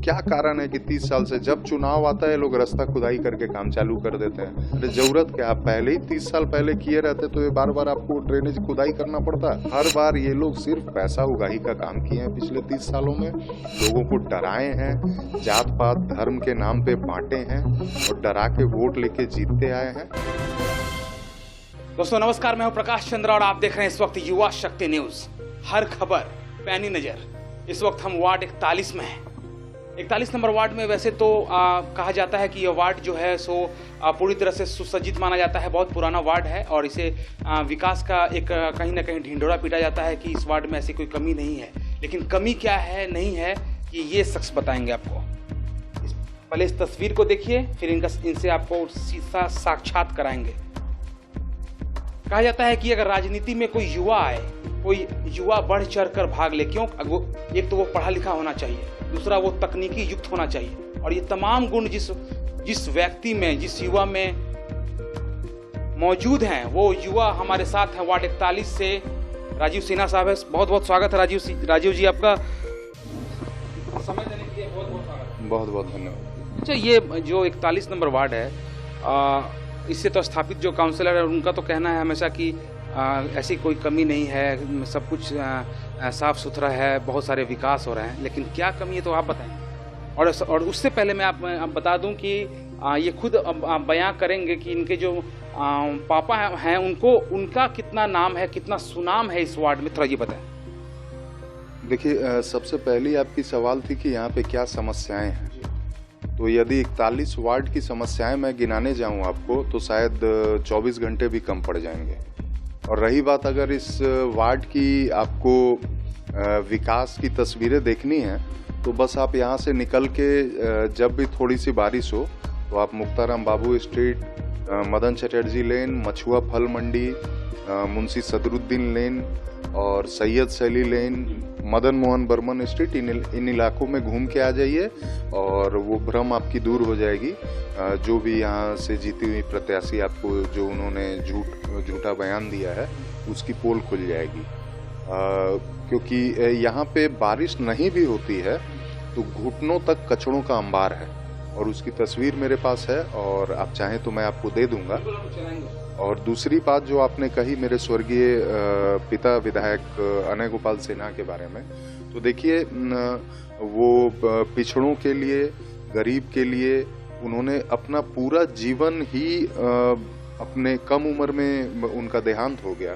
क्या कारण है कि 30 साल से जब चुनाव आता है लोग रास्ता खुदाई करके काम चालू कर देते हैं? अरे जरूरत क्या, आप पहले ही 30 साल पहले किए रहते तो ये बार बार आपको ड्रेनेज खुदाई करना पड़ता? हर बार ये लोग सिर्फ पैसा उगाही का काम किए हैं पिछले 30 सालों में। लोगों को डराए हैं, जात पात धर्म के नाम पे बांटे हैं और डरा के वोट लेके जीतते आए हैं। दोस्तों नमस्कार, मैं हूं प्रकाश चंद्र और आप देख रहे हैं इस वक्त युवा शक्ति न्यूज। हर खबर पैनी नजर। इस वक्त हम वार्ड 41 में हैं। 41 नंबर वार्ड में वैसे तो कहा जाता है कि यह वार्ड जो है सो पूरी तरह से सुसज्जित माना जाता है। बहुत पुराना वार्ड है और इसे विकास का एक कहीं ना कहीं ढिंढोरा पीटा जाता है कि इस वार्ड में ऐसी कोई कमी नहीं है। लेकिन कमी क्या है, नहीं है, कि ये शख्स बताएंगे आपको। पहले इस तस्वीर को देखिए, फिर इनसे आपको सीधा साक्षात कराएंगे। कहा जाता है कि अगर राजनीति में कोई युवा बढ़ चढ़ कर भाग ले, क्यों? एक तो वो पढ़ा लिखा होना चाहिए, दूसरा वो तकनीकी युक्त होना चाहिए, और ये तमाम गुण जिस व्यक्ति में, जिस युवा में मौजूद हैं, वो युवा हमारे साथ हैं। वार्ड 41 से राजीव सिन्हा साहब है। बहुत बहुत स्वागत है राजीव जी, आपका समय देने के लिए बहुत बहुत स्वागत। बहुत बहुत धन्यवाद। अच्छा, ये जो 41 नंबर वार्ड है, इससे तो स्थापित जो काउंसलर है उनका तो कहना है हमेशा कि ऐसी कोई कमी नहीं है, सब कुछ साफ सुथरा है, बहुत सारे विकास हो रहे हैं। लेकिन क्या कमी है तो आप बताएं। और उससे पहले मैं आप बता दूं कि ये खुद बयां करेंगे कि इनके जो पापा हैं उनका कितना नाम है, कितना सुनाम है इस वार्ड में, थोड़ा ये बताएं। देखिए, सबसे पहली आपकी सवाल थी कि यहाँ पे क्या समस्याएं हैं। तो यदि 41 वार्ड की समस्याएं मैं गिनाने जाऊं आपको तो शायद 24 घंटे भी कम पड़ जाएंगे। और रही बात अगर इस वार्ड की आपको विकास की तस्वीरें देखनी है तो बस आप यहाँ से निकल के जब भी थोड़ी सी बारिश हो तो आप मुक्ताराम बाबू स्ट्रीट, मदन चटर्जी लेन, मछुआ फल मंडी, मुंशी सदरुद्दीन लेन और सैयद सैली लेन, मदन मोहन बर्मन स्ट्रीट, इन इलाकों में घूम के आ जाइए और वो भ्रम आपकी दूर हो जाएगी। जो भी यहाँ से जीती हुई प्रत्याशी आपको जो उन्होंने झूठा बयान दिया है उसकी पोल खुल जाएगी। क्योंकि यहाँ पे बारिश नहीं भी होती है तो घुटनों तक कचड़ों का अंबार है और उसकी तस्वीर मेरे पास है और आप चाहें तो मैं आपको दे दूंगा। और दूसरी बात जो आपने कही मेरे स्वर्गीय पिता विधायक अनय गोपाल सिन्हा के बारे में, तो देखिए वो पिछड़ों के लिए, गरीब के लिए उन्होंने अपना पूरा जीवन ही अपने कम उम्र में उनका देहांत हो गया।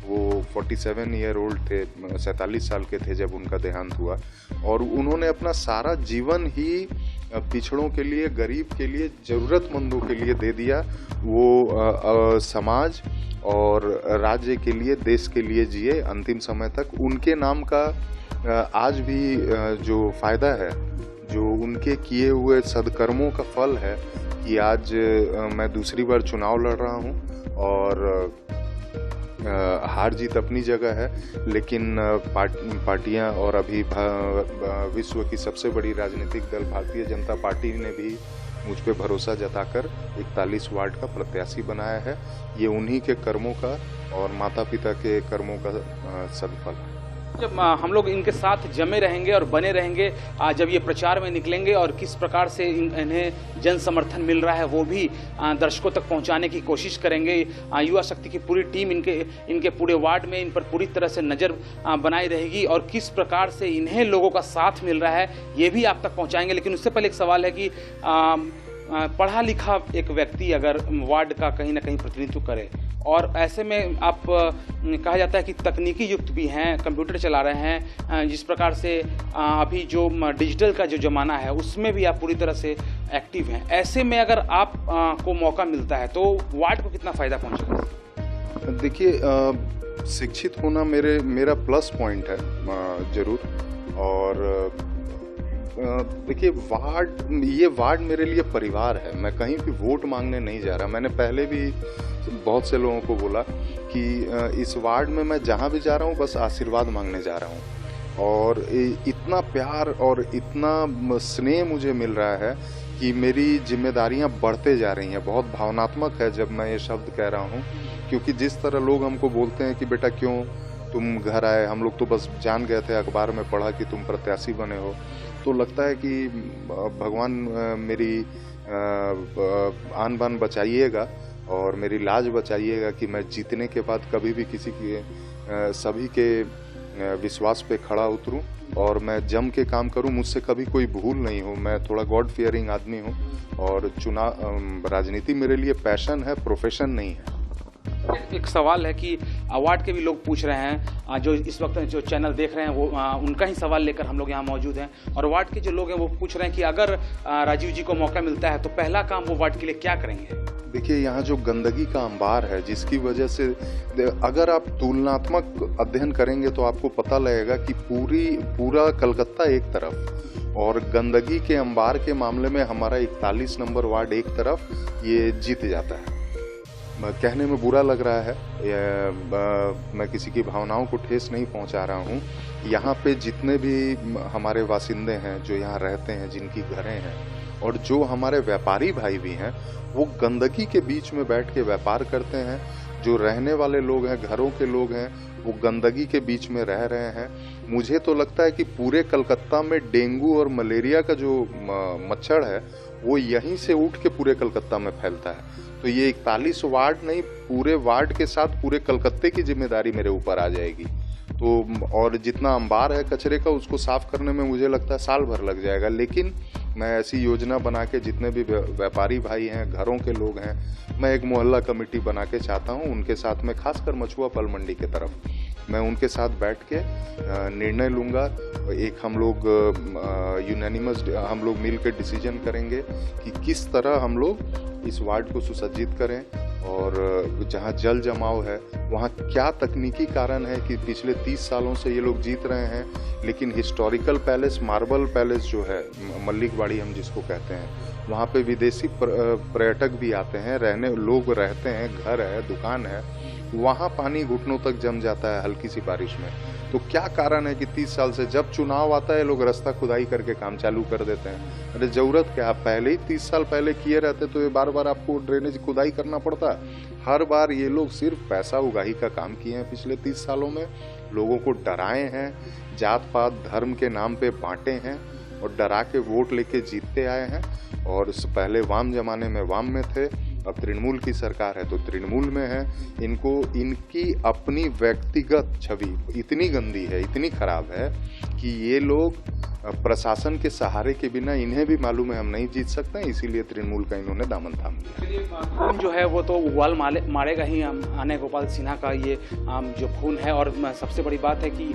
वो 47 ईयर ओल्ड थे, 47 साल के थे जब उनका देहांत हुआ और उन्होंने अपना सारा जीवन ही पिछड़ों के लिए, गरीब के लिए, जरूरतमंदों के लिए दे दिया। वो समाज और राज्य के लिए, देश के लिए जिए अंतिम समय तक। उनके नाम का आज भी जो फायदा है, जो उनके किए हुए सदकर्मों का फल है कि आज मैं दूसरी बार चुनाव लड़ रहा हूं और हार जीत अपनी जगह है, लेकिन पार्टियां और अभी विश्व की सबसे बड़ी राजनीतिक दल भारतीय जनता पार्टी ने भी मुझ पे भरोसा जताकर 41 वार्ड का प्रत्याशी बनाया है। ये उन्हीं के कर्मों का और माता पिता के कर्मों का सदफल है। जब हम लोग इनके साथ जमे रहेंगे और बने रहेंगे, जब ये प्रचार में निकलेंगे और किस प्रकार से इन्हें जन समर्थन मिल रहा है वो भी दर्शकों तक पहुंचाने की कोशिश करेंगे। युवा शक्ति की पूरी टीम इनके पूरे वार्ड में इन पर पूरी तरह से नज़र बनाई रहेगी और किस प्रकार से इन्हें लोगों का साथ मिल रहा है ये भी आप तक पहुँचाएंगे। लेकिन उससे पहले एक सवाल है कि पढ़ा लिखा एक व्यक्ति अगर वार्ड का कहीं ना कहीं प्रतिनिधित्व करे और ऐसे में आप कहा जाता है कि तकनीकी युक्त भी हैं, कंप्यूटर चला रहे हैं, जिस प्रकार से अभी जो डिजिटल का जो ज़माना है उसमें भी आप पूरी तरह से एक्टिव हैं, ऐसे में अगर आप को मौका मिलता है तो वार्ड को कितना फ़ायदा पहुंचेगा? देखिए, शिक्षित होना मेरा प्लस पॉइंट है जरूर। और देखिए, ये वार्ड मेरे लिए परिवार है। मैं कहीं भी वोट मांगने नहीं जा रहा। मैंने पहले भी बहुत से लोगों को बोला कि इस वार्ड में मैं जहाँ भी जा रहा हूँ बस आशीर्वाद मांगने जा रहा हूँ। और इतना प्यार और इतना स्नेह मुझे मिल रहा है कि मेरी जिम्मेदारियां बढ़ते जा रही हैं। बहुत भावनात्मक है जब मैं ये शब्द कह रहा हूँ, क्योंकि जिस तरह लोग हमको बोलते हैं कि बेटा क्यों तुम घर आए, हम लोग तो बस जान गए थे, अखबार में पढ़ा कि तुम प्रत्याशी बने हो, तो लगता है कि भगवान मेरी आन बान बचाइएगा और मेरी लाज बचाइएगा कि मैं जीतने के बाद कभी भी किसी के सभी के विश्वास पे खड़ा उतरूं और मैं जम के काम करूं, मुझसे कभी कोई भूल नहीं हो। मैं थोड़ा गॉड फियरिंग आदमी हूं और राजनीति मेरे लिए पैशन है, प्रोफेशन नहीं है। एक सवाल है कि अवार्ड के भी लोग पूछ रहे हैं, जो इस वक्त जो चैनल देख रहे हैं वो उनका ही सवाल लेकर हम लोग यहाँ मौजूद हैं, और वार्ड के जो लोग हैं वो पूछ रहे हैं कि अगर राजीव जी को मौका मिलता है तो पहला काम वो वार्ड के लिए क्या करेंगे। देखिए, यहाँ जो गंदगी का अंबार है, जिसकी वजह से अगर आप तुलनात्मक अध्ययन करेंगे तो आपको पता लगेगा कि पूरा कलकत्ता एक तरफ और गंदगी के अंबार के मामले में हमारा 41 नंबर वार्ड एक तरफ ये जीत जाता है। कहने में बुरा लग रहा है, मैं किसी की भावनाओं को ठेस नहीं पहुंचा रहा हूं। यहाँ पे जितने भी हमारे वासिंदे हैं, जो यहाँ रहते हैं, जिनकी घरें हैं, और जो हमारे व्यापारी भाई भी हैं, वो गंदगी के बीच में बैठ के व्यापार करते हैं। जो रहने वाले लोग हैं, घरों के लोग हैं, वो गंदगी के बीच में रह रहे हैं। मुझे तो लगता है कि पूरे कलकत्ता में डेंगू और मलेरिया का जो मच्छर है वो यहीं से उठ के पूरे कलकत्ता में फैलता है। तो ये 41 वार्ड नहीं, पूरे वार्ड के साथ पूरे कलकत्ते की जिम्मेदारी मेरे ऊपर आ जाएगी। तो और जितना अंबार है कचरे का, उसको साफ करने में मुझे लगता है साल भर लग जाएगा। लेकिन मैं ऐसी योजना बना के जितने भी व्यापारी भाई हैं, घरों के लोग हैं, मैं एक मोहल्ला कमेटी बना के चाहता हूं उनके साथ में, खासकर मछुआ फल मंडी की तरफ मैं उनके साथ बैठ के निर्णय लूंगा। एक हम लोग यूनानिमस हम लोग मिल के डिसीजन करेंगे कि किस तरह हम लोग इस वार्ड को सुसज्जित करें, और जहां जल जमाव है वहां क्या तकनीकी कारण है कि पिछले 30 सालों से ये लोग जीत रहे हैं, लेकिन हिस्टोरिकल पैलेस, मार्बल पैलेस जो है, मल्लिकबाड़ी हम जिसको कहते हैं, वहाँ पे विदेशी पर्यटक भी आते हैं, लोग रहते हैं, घर है, दुकान है, वहाँ पानी घुटनों तक जम जाता है हल्की सी बारिश में। तो क्या कारण है कि 30 साल से जब चुनाव आता है लोग रास्ता खुदाई करके काम चालू कर देते हैं। अरे जरूरत क्या, आप पहले ही 30 साल पहले किए रहते तो ये बार बार आपको ड्रेनेज खुदाई करना पड़ता। हर बार ये लोग सिर्फ पैसा उगाही का काम किए हैं पिछले 30 सालों में। लोगों को डराए हैं, जात पात धर्म के नाम पे बांटे हैं और डरा के वोट लेके जीतते आए हैं। और पहले वाम जमाने में वाम में थे, अब तृणमूल की सरकार है तो तृणमूल में है। इनकी अपनी व्यक्तिगत छवि इतनी गंदी है, इतनी खराब है कि ये लोग प्रशासन के सहारे के बिना, इन्हें भी मालूम है हम नहीं जीत सकते, इसीलिए तृणमूल का इन्होंने दामन थाम लिया। खून जो है वो तो उबाल मारेगा ही आने गोपाल सिन्हा का ये जो खून है। और सबसे बड़ी बात है कि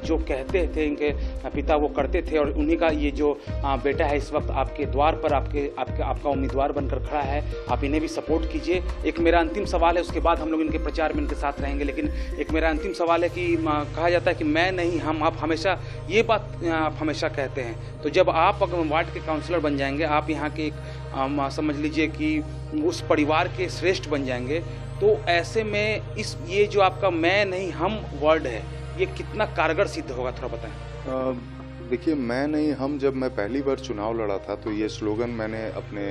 जो कहते थे इनके पिता वो करते थे, और उन्हीं का ये जो बेटा है इस वक्त आपके द्वार पर आपका उम्मीदवार बनकर खड़ा है। आप इन्हें भी सपोर्ट कीजिए। एक मेरा अंतिम सवाल है, उसके बाद हम लोग इनके प्रचार में इनके साथ रहेंगे, लेकिन एक मेरा अंतिम सवाल है कि कहा जाता है कि मैं नहीं हम, आप हमेशा ये बात आप हमेशा कहते हैं। तो जब आप अगर वार्ड के काउंसलर बन जाएंगे, आप यहाँ के एक समझ लीजिए कि उस परिवार के श्रेष्ठ बन जाएंगे, तो ऐसे में ये जो आपका मैं नहीं हम वर्ड है, ये कितना कारगर सिद्ध होगा, थोड़ा बताएं। देखिए, मैं नहीं हम, जब मैं पहली बार चुनाव लड़ा था तो ये स्लोगन मैंने अपने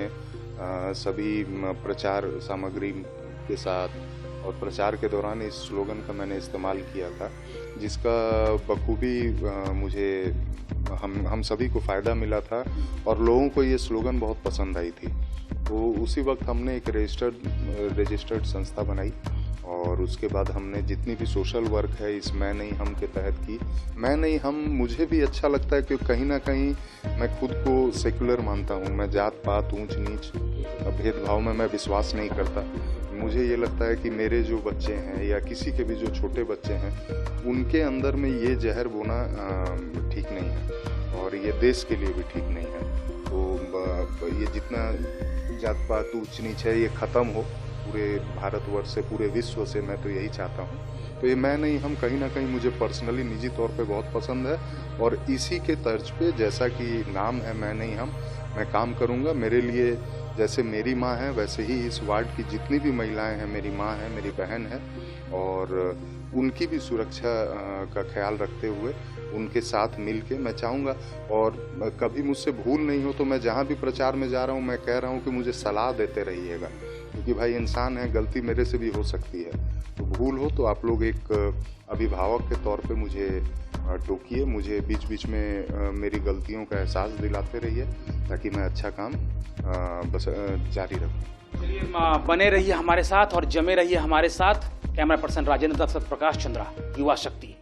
सभी प्रचार सामग्री के साथ और प्रचार के दौरान इस स्लोगन का मैंने इस्तेमाल किया था, जिसका बखूबी मुझे हम सभी को फ़ायदा मिला था और लोगों को ये स्लोगन बहुत पसंद आई थी। तो उसी वक्त हमने एक रजिस्टर्ड संस्था बनाई और उसके बाद हमने जितनी भी सोशल वर्क है इस मैं नहीं हम के तहत की। मैं नहीं हम मुझे भी अच्छा लगता है क्योंकि कहीं ना कहीं मैं खुद को सेकुलर मानता हूँ। मैं जात पात ऊंच नीच भेदभाव में मैं विश्वास नहीं करता। मुझे ये लगता है कि मेरे जो बच्चे हैं या किसी के भी जो छोटे बच्चे हैं उनके अंदर में ये जहर बोना ठीक नहीं है और ये देश के लिए भी ठीक नहीं है। तो ये जितना जात पात ऊंच नीच है ये ख़त्म हो पूरे भारतवर्ष से, पूरे विश्व से, मैं तो यही चाहता हूँ। तो ये मैं नहीं हम कहीं ना कहीं मुझे पर्सनली निजी तौर पे बहुत पसंद है और इसी के तर्ज पे, जैसा कि नाम है मैं नहीं हम, मैं काम करूँगा। मेरे लिए जैसे मेरी माँ है वैसे ही इस वार्ड की जितनी भी महिलाएं हैं मेरी माँ है, मेरी बहन है और उनकी भी सुरक्षा का ख्याल रखते हुए उनके साथ मिल के मैं चाहूँगा। और कभी मुझसे भूल नहीं हो तो मैं जहाँ भी प्रचार में जा रहा हूँ मैं कह रहा हूँ कि मुझे सलाह देते रहिएगा, क्योंकि भाई इंसान है, गलती मेरे से भी हो सकती है। तो भूल हो तो आप लोग एक अभिभावक के तौर पे मुझे टोकिए, मुझे बीच बीच में मेरी गलतियों का एहसास दिलाते रहिए ताकि मैं अच्छा काम बस जारी रखूं। चलिए बने रहिए हमारे साथ और जमे रहिए हमारे साथ। कैमरा पर्सन राजेंद्र दत्त, प्रकाश चंद्रा, युवा शक्ति।